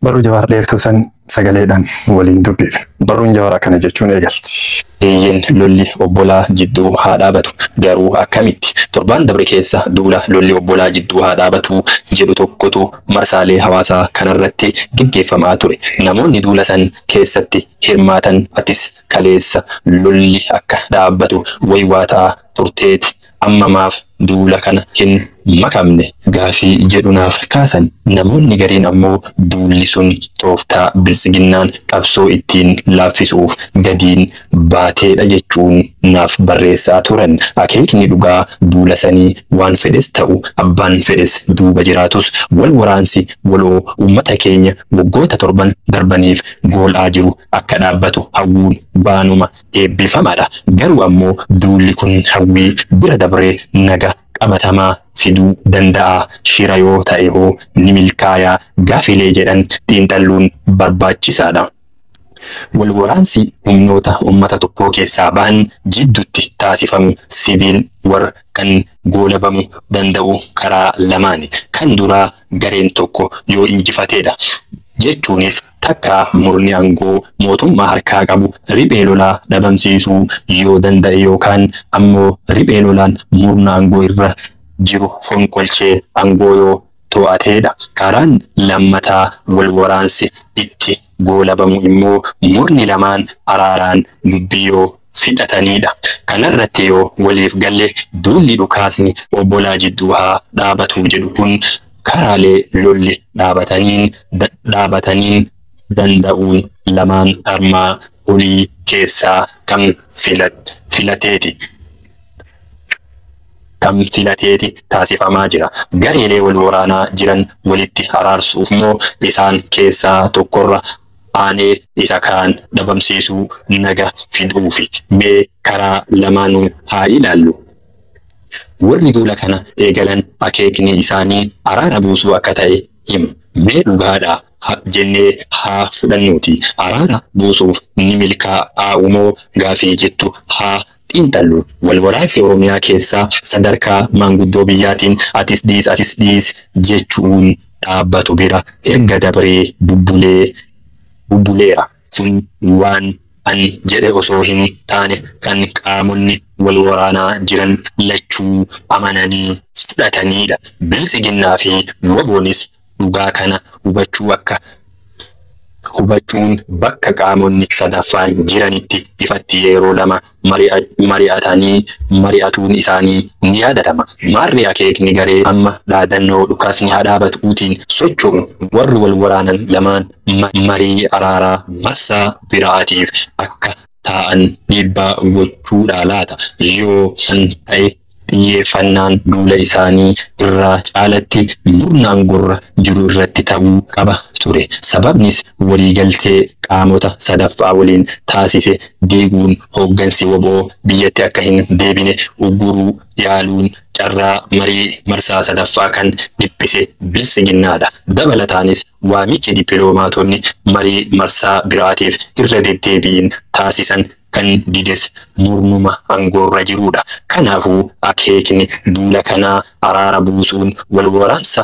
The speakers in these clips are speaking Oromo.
Barruu Jawaar dheertuu san sagaleedhaan waliin dubbiif. Barruun Jawaar akkana jechuun eegalti. Eeyyen lolli obbolaa jidduu haa dhaabatu. Garuu akkamitti? Torbaan dabre keessa duula lolli obbolaa jidduu haa dhaabatu jedhu tokkotu marsaalee hawaasaa kanarratti gaggeeffamaa ture. Namoonni duula san keessatti hirmaatan atis kaleessa lolli akka dhaabbatu waywaataa turteeti. Ammamaaf duula kana hin makamne gaafii jedhunaaf kaasan. Namoonni gariin ammoo duulli sun tooftaa bilisiginnaan qabsoo ittiin laaffisuuf gadiin baateedha jechuun naaf barreessaa turan. Akeekni dhugaa duula sanii waan fedhes ta'u abbaan fedhes duuba jiraatus wal waraansi waloo uummata keenya waggoota torban darbaniif goolaa jiru akka dhaabbatu hawwuun baanuma eebbifamaadha. Garuu ammoo duulli kun hawwii bira dabree naga qabatamaa fiduu danda'a. Shira yoo ta'e hoo ni milkaayaa gaafilee jedhan xiinxalluun barbaachisaadha. Wal waraansi humnoota uummata tokkoo keessaa ba'an jidduutti taasifamu siviil war kan goolabamu danda'u karaa lamaani. Kan duraa gareen tokko yoo injifateedha jechuunis takka murni aangoo mootummaa harkaa qabu riphee lolaa dhabamsiisuu yoo danda'e yookaan ammoo riphee lolaan murna aangoo irra jiru fonqolchee aangoo yoo to'ateedha. Karaan lammataa wal waraansi itti goolabamu immoo murni lamaan araaraan dubbii yoo fixatanidha. Kanarratti yoo waliif galle duulli dhukaasni obbolaa jidduu haa dhaabatu jedhu kun karaalee lolli dhaabataniin danda'uun lamaan armaa olii keessaa kam filateeti taasifamaa jira. Gareelee wal waraanaa jiran walitti araarsuuf moo isaan keessaa tokkorra aanee isa kaan dhabamsiisuu naga fiduufi mee karaa lamaanuu haa ilaallu. Warri duula kana eegalan akeekni isaanii araara buusuu akka ta'e himu. Mee dhugaadhaa jennee haa fudhannuuti. Araara buusuuf ni milkaa'u moo gaafii jettu haa xiinxallu. Wal waraansi Oromiyaa keessaa sadarkaa maanguddoo biyyaatiin atis dhiis jechuun dhaabbatu bira erga dabree bubbuleera. Sun waan an jedhe osoo hin taane kan qaamonni wal waraanaa jiran lachuu amananii fudhatanidha. Bilisiginnaa fi waboonis dhugaa kana hubachuun bakka qaamonni sadaffaan jiranitti ifatti yeroo lama mari'atuun isaanii ni yaadatama. Maarri akeekni garee amma dhaadannoo dhukaasni haa dhaabatuutiin socho'u warri wal waraanan lamaan marii araaraa marsaa biraatiif akka taa'an dhiibbaa gochuudha laata. Yoo san ta'e xiyyeeffannaan duula isaanii irraa caalatti murna aangorra jiru irratti ta'uu qaba ture. Sababnis waliigaltee qaamota sadaffaa waliin taasise diiguun hooggansi waboo biyyatti akka hin deebine ugguruu yaaluun carraa marii marsaa sadaffaa kan dhiphise bilisiginnaadha. Dabalataanis waamichi dippiloomaatonni marii marsaa biraatiif irra deddeebiin taasisan kan dides murnuma aangorra jirudha. Kanaafuu akeekni duula kanaa araara buusuun wal waraansa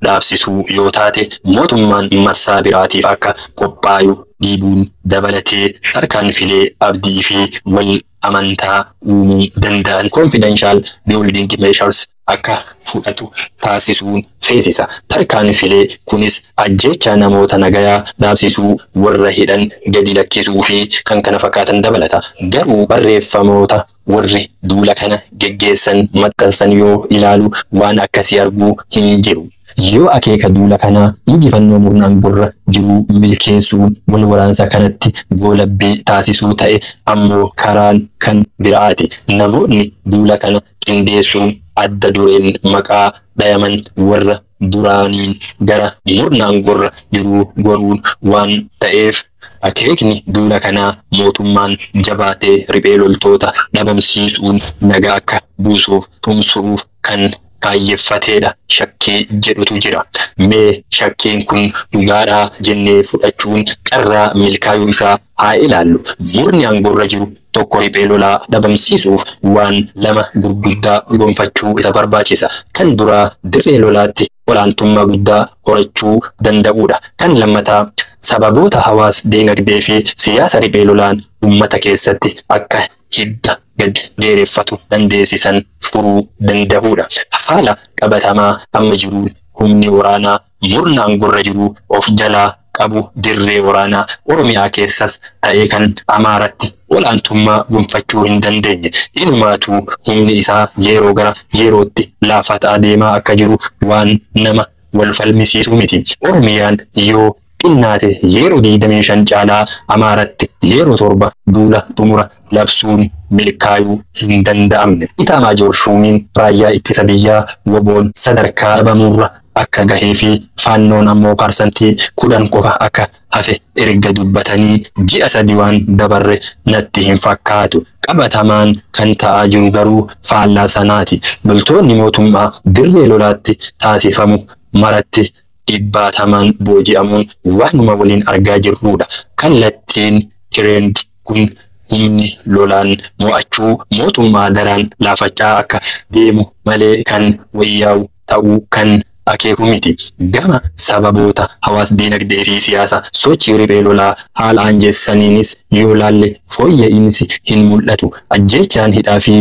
dhaabsisuu yoo taate mootummaan marsaa biraatiif akka qophaayu dhiibuun dabalatee tarkaanfilee abdii fi wal amantaa uumuu danda'an confidential building measures akka fudhatu taasisuun feesisa. Tarkaanfilee kunis ajjeechaa namoota nagayaa dhaabsisuu, warra hidhan gadi lakkisuu fi kan kana fakkaatan dabalata. Garuu barreeffamoota warri duula kana geggeessan maxxansan yoo ilaalu waan akkasii arguu hin jiru. Yoo akeeka duula kanaa injifannoo murna aangorra jiru milkeessuun wal waraansa kanatti goolabbii taasisuu ta'e ammoo karaan kan biraati. Namoonni duula kana qindeessuun adda dureen maqaa dhayaman warra duraaniin gara murna aangorra jiru goruun waan ta'eef akeekni duula kanaa mootummaan jabaatee riphee loltoota dhabamsiisuun nagaa akka buusuuf tumsuuf kan kaayeffateedha shakkii jedhutu jira. Mee shakkiin kun dhugaadhaa jennee fudhachuun carraa milkaa'uu isaa haa ilaallu. Murni aangorra jiru tokko riphee lolaa dhabamsiisuuf waan lama gurguddaa gonfachuu isa barbaachisa. Kan duraa dirree lolaatti olaantummaa guddaa horachuu danda'udha. Kan lammataa sababoota hawaas dinagdee fi siyaasa riphee lolaan uummata keessatti akka hidda gad dheereffatu dandeessisan furuu danda'udha. Haala qabatamaa amma jiruun humni waraanaa murna aangorra jiru of jalaa qabu dirree waraanaa Oromiyaa keessas ta'ee kan Amaaratti olaantummaa gonfachuu hin dandeenye. Inumaatuu humni isaa yeroo gara yerootti laafataa deemaa akka jiru waan nama wal falmisiisu miti. Oromiyaan yoo xinnaate yeroo 25 caalaa Amaaratti yeroo 7 duula xumura labsuun milkaa'uu hin danda'amne. Itaamaajoor Shuumiin raayyaa ittisa biyyaa WBO'n sadarkaa dhabamuurra akka gahee fi faannoon ammoo parsantii 10 qofa akka hafe erga dubbatanii ji'a 3 waan dabarre natti hin fakkaatu. Qabatamaan kan ta'aa jiru garuu faallaa sanaati. Loltoonni mootummaa dirree lolaatti taasifamu maratti dhibbaatamaan booji'amuun waanuma waliin argaa jirrudha. Kallattiin tireend kun humni lolaan mo'achuu mootummaa daraan laafachaa akka deemu malee kan wayyaa'u ta'uu kan akeeku miti. Gama sababoota hawaas dinagdee fi siyaasa sochii riphee lolaa haala aanjessaniinis yoo laalle fooyya'insi hin mul'atu. Ajjeechaan hidhaa fi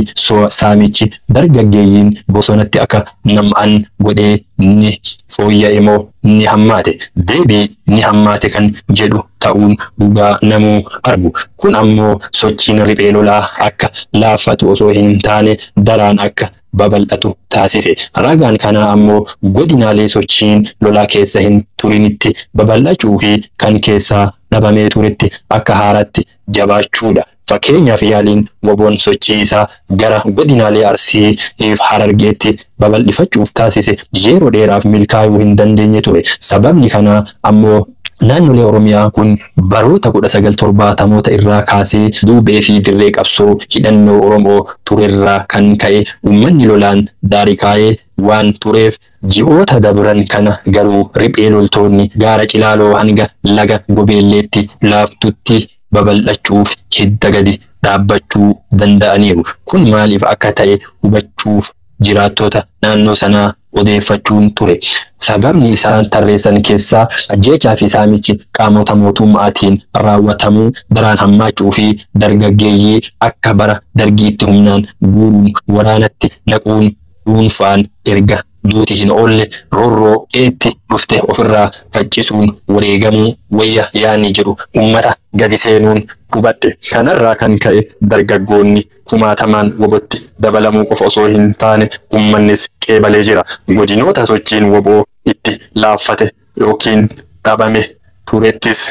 saamichi dargaggeeyyiin bosonatti akka nam'an godhee ni fooyya'e moo ni hammaate? Deebii ni hammaate kan jedhu ta'uun dhugaa namuu argu. Kun ammoo sochiin riphee lolaa akka laaffatu osoo hin taane daraan akka babal'atu taasise. Ragaan kanaa ammoo godinaalee sochiin lolaa keessa hin turinitti babal'achuu fi kan keessaa dhabamee turetti akka haaraatti jabaachuudha. Fakkeenyaaf yaaliin WBO'n sochii isaa gara godinaalee Arsii fi Harargeetti babal'ifachuuf taasise yeroo dheeraaf milkaa'uu hin dandeenye ture. Sababni kanaa ammoo naannolee Oromiyaa kun baroota 1970moota irraa kaasee duubee fi dirree qabsoo hidhannoo Oromoo turerraa kan ka'e uummanni lolaan daarikaa'ee waan tureef ji'oota dabran kana garuu riphee loltoonni gaara Cilaaloo hanga laga Gobeelleetti laaftutti babal'achuuf hidda gadi dhaabbachuu danda'aniiru. Kun maaliif akka ta'e hubachuuf jiraattota naannoo sanaa odeeffachuun ture. Sababni isaan tarreessan keessaa ajjeechaa fi saamichi qaamota mootummaatiin raawwatamuu daraan hammaachuu fi dargaggeeyyii akka bara dargiitti humnaan guuruun waraanatti naquun dhuunfaan erga duuti hin oolle roorroo eetti dhufte ofirraa faccisuun wareegamuu wayya yaani jedhu ummata gadi seenuun hubadhe. Kanarraa kan ka'e dargaggoonni kumaatamaan WBO'tti dabalamuu qofa osoo hin taane ummannis qeebalee jira. Godinoota sochiin WBO itti laaffate yookiin dhabame turettis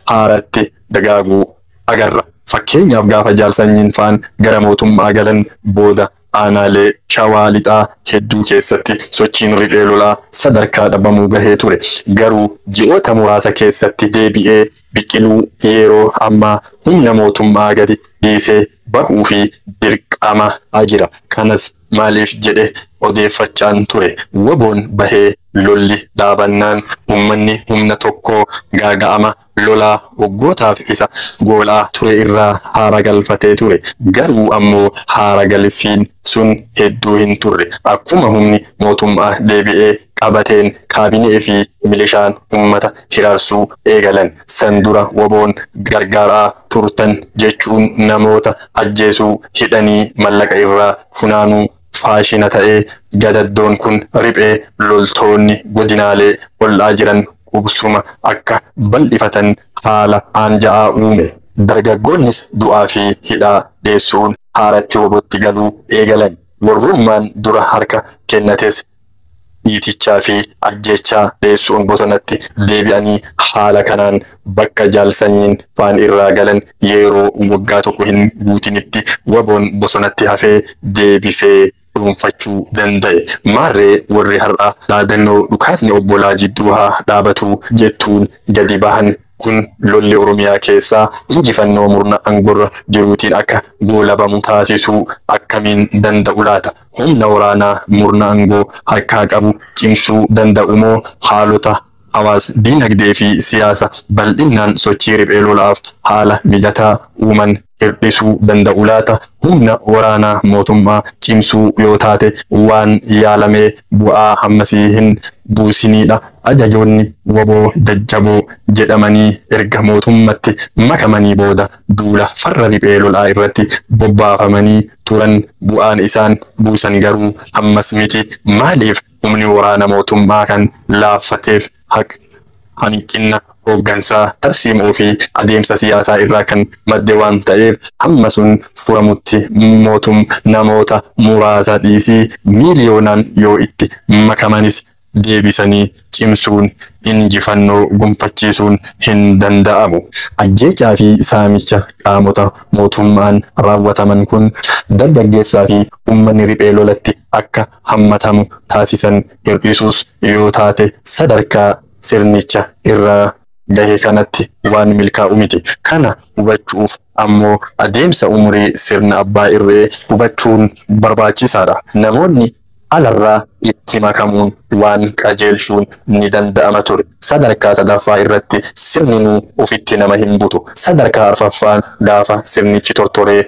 haaratti dagaaguu agarra. Fakkeenyaaf gaafa jaalsanyiin faan gara mootummaa galan booda aanaalee Shawaa Lixaa hedduu keessatti sochiin riphee lolaa sadarkaa dhabamuu gahee ture. Garuu ji'oota muraasa keessatti deebi'ee biqiluu yeroo ammaa humna mootummaa gadi dhiisee bahuu fi dirqama jira. Kanas maaliif jedhe odeeffachaan ture. WBO'n bahee lolli dhaabannaan ummanni humna tokko gaaga'ama lolaa waggootaaf isa goolaa ture irraa haara galfatee ture. Garuu ammoo haara galfiin sun hedduu hin turre. Akkuma humni mootummaa deebi'ee qabateen kaabinee fi milishaan ummata hiraarsuu eegalan. San dura WBO'n gargaaraa turtan jechuun namoota ajjeesuu hidhanii mallaqa irraa funaanuu faashina ta'ee gadaddoon kun riphee loltoonni godinaalee ol'aa jiran qubsuma akka bal'ifatan haala aanja'aa uume. Dargaggoonnis du'aa fi hidhaa dheessuun haaratti WBO'tti galuu eegalan. Warrummaan dura harka kennates dhiitichaa fi ajjechaa dheessuun bosonatti deebi'anii haala kanaan bakka jaalsanyiin faan irraa galan yeroo waggaa tokko hin guutinitti WBO'n bosonatti hafee deebisee dhuunfachuu danda'e. Maarree warri har'a dhaadannoo dhukaasni obbolaa jidduu haa dhaabatu jettuun gadi bahan kun lolli Oromiyaa keessaa injifannoo murna aangorra jiruutiin akka goolabamu taasisuu akkamiin danda'u laata? Humna waraanaa murna aangoo harkaa qabu cimsuu danda'u moo haalota hawaas dinagdee fi siyaasa bal'inaan sochii riphee lolaaf haala mijataa uuman hir'isuu danda'u laata? Humna waraanaa mootummaa cimsuu yoo taate waan yaalamee bu'aa hammasii hin buusinidha. Ajajoonni waboo jajjaboo jedhamanii erga mootummatti makamanii booda duula farra riphee lolaa irratti bobbaafamanii turan. Bu'aan isaan buusan garuu ammas miti. Maaliif humni waraana mootummaa kan laaffateef hanqina hooggansaa, tarsiimoo fi adeemsa siyaasaa irraa kan madde waan ta'eef hamma sun furamutti namoota muraasa dhiisii miiliyoonaan yoo itti makamanis deebisanii cimsuun injifannoo gonfachiisuun hin danda'amu. Ajjeechaa fi saamicha qaamota mootummaan raawwataman kun dargaggeessaa fi uummanni riphee lolatti akka hammatamu taasisan hir'isuus yoo taate sadarkaa sirnicha irraa gahe kanatti waan milkaa'u miti. Kana hubachuuf ammoo adeemsa umurii sirna abbaa irree hubachuun barbaachisaadha. Namoonni alarraa itti makamuun waan qajeelchuun ni danda'ama ture. Sadarkaa sadaffaa irratti sirni ofitti nama hin butu. Sadarkaa arfaffaan gaafa sirnichi tortoree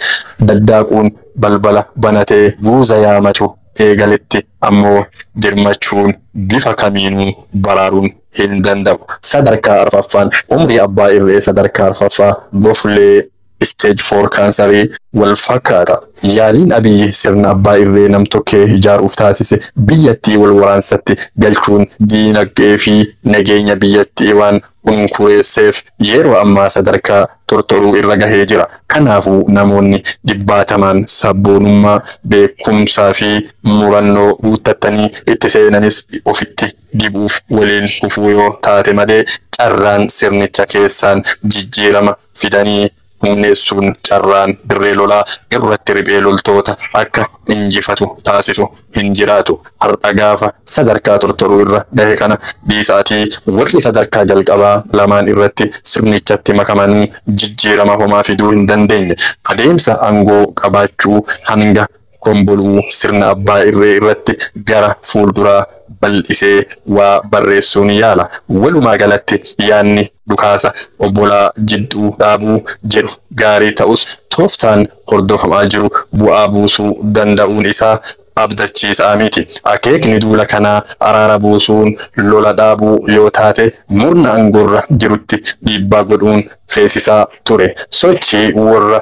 daddaaquun balbala banatee guuza yaamatu eegaletti ammoo dirmachuun bifa kamiinuu baraaruun hin danda'u. Sadarkaa arfaffaan umrii abbaa irree sadarkaa arfaffaa goflee stage 4 kaansarii wal fakkaata. Yaaliin Abiyyi sirna abbaa irree nam-tokkee ijaaruuf taasise biyyattii wal waraansatti galchuun diinagdee fi nageenya biyyattii waan unkureesseef yeroo ammaa sadarkaa tortoruu irra gahee jira. Kanaafuu namoonni dhibbaatamaan sabboonummaa, beekumsaa fi murannoo guuttatanii itti seenanis ofitti dibuuf waliin kufuu yoo taate malee carraan sirnicha keessaan jijjiirama fidanii humneessuun carraan dirree lolaa irratti riphee loltoota akka injifatu taasisu hin jiraatu. Har'a gaafa sadarkaa tortoruu irra gahe kana dhiisaatii warri sadarkaa jalqabaa lamaan irratti sirnichatti makamanuu jijjiirama homaa fiduu hin dandeenye. Adeemsa aangoo qabaachuu hanga komboluu sirna abbaa irree irratti gara fuulduraa bal'isee waa barreessuun yaala. Walumaa galatti yaanni dhukaasa obbolaa jidduu dhaabuu jedhu gaarii ta'us tooftaan hordofamaa jiru bu'aa buusuu danda'uun isaa abdachiisaa miti. Akeekni duula kanaa araara buusuun lola dhaabuu yoo taate murna aangoorra jirutti dhiibbaa godhuun feesisaa ture. Sochii warra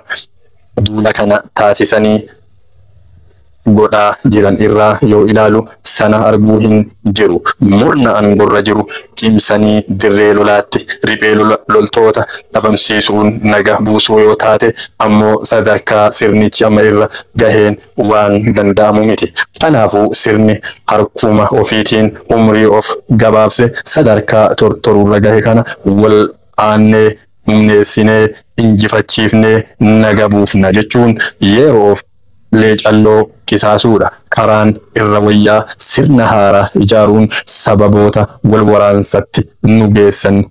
duula kana taasisanii godhaa jiran irraa yoo ilaalu sana arguu hin jiru. Murna aangoorra jiru cimsanii dirree lolaatti riphee loltoota dhabamsiisuun naga buusuu yoo taate ammoo sadarkaa sirnichi amma irra gaheen waan danda'amu miti. Kanaafuu sirni harkuma ofiitiin umrii of gabaabse sadarkaa tortoruurra gahe kana wal aannee humneessinee injifachiifnee naga buufna jechuun yeroof leecalloo qisaasuudha. Karaan irra wayyaa sirna haaraa ijaaruun sababoota wal waraansatti nu geessan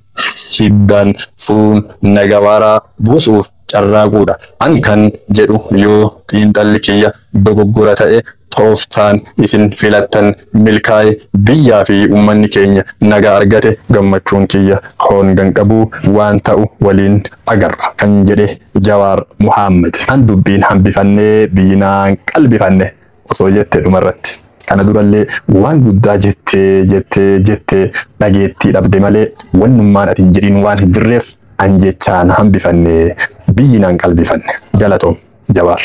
hiddaan fuun naga waaraa buusuuf carraaquudha. An kan jedhu yoo xiinxalli kiyya dogoggora ta'e tooftaan isin filattan milkaa'e biyyaa fi uummanni keenya naga argate gammachuun kiyya hoongan qabu waan ta'u waliin agarra kan jedhe Jawaar Muhammad. An dubbiin hambifannee biyyinaan qalbifanne osoo jette dhumarratti. Kana durallee waan guddaa jettee dhageettii dhabde malee wannummaan ati hin jedhin waan hin jirreef an jechaan hambifannee biyyinaan qalbifanne. Galatoom Jawaar.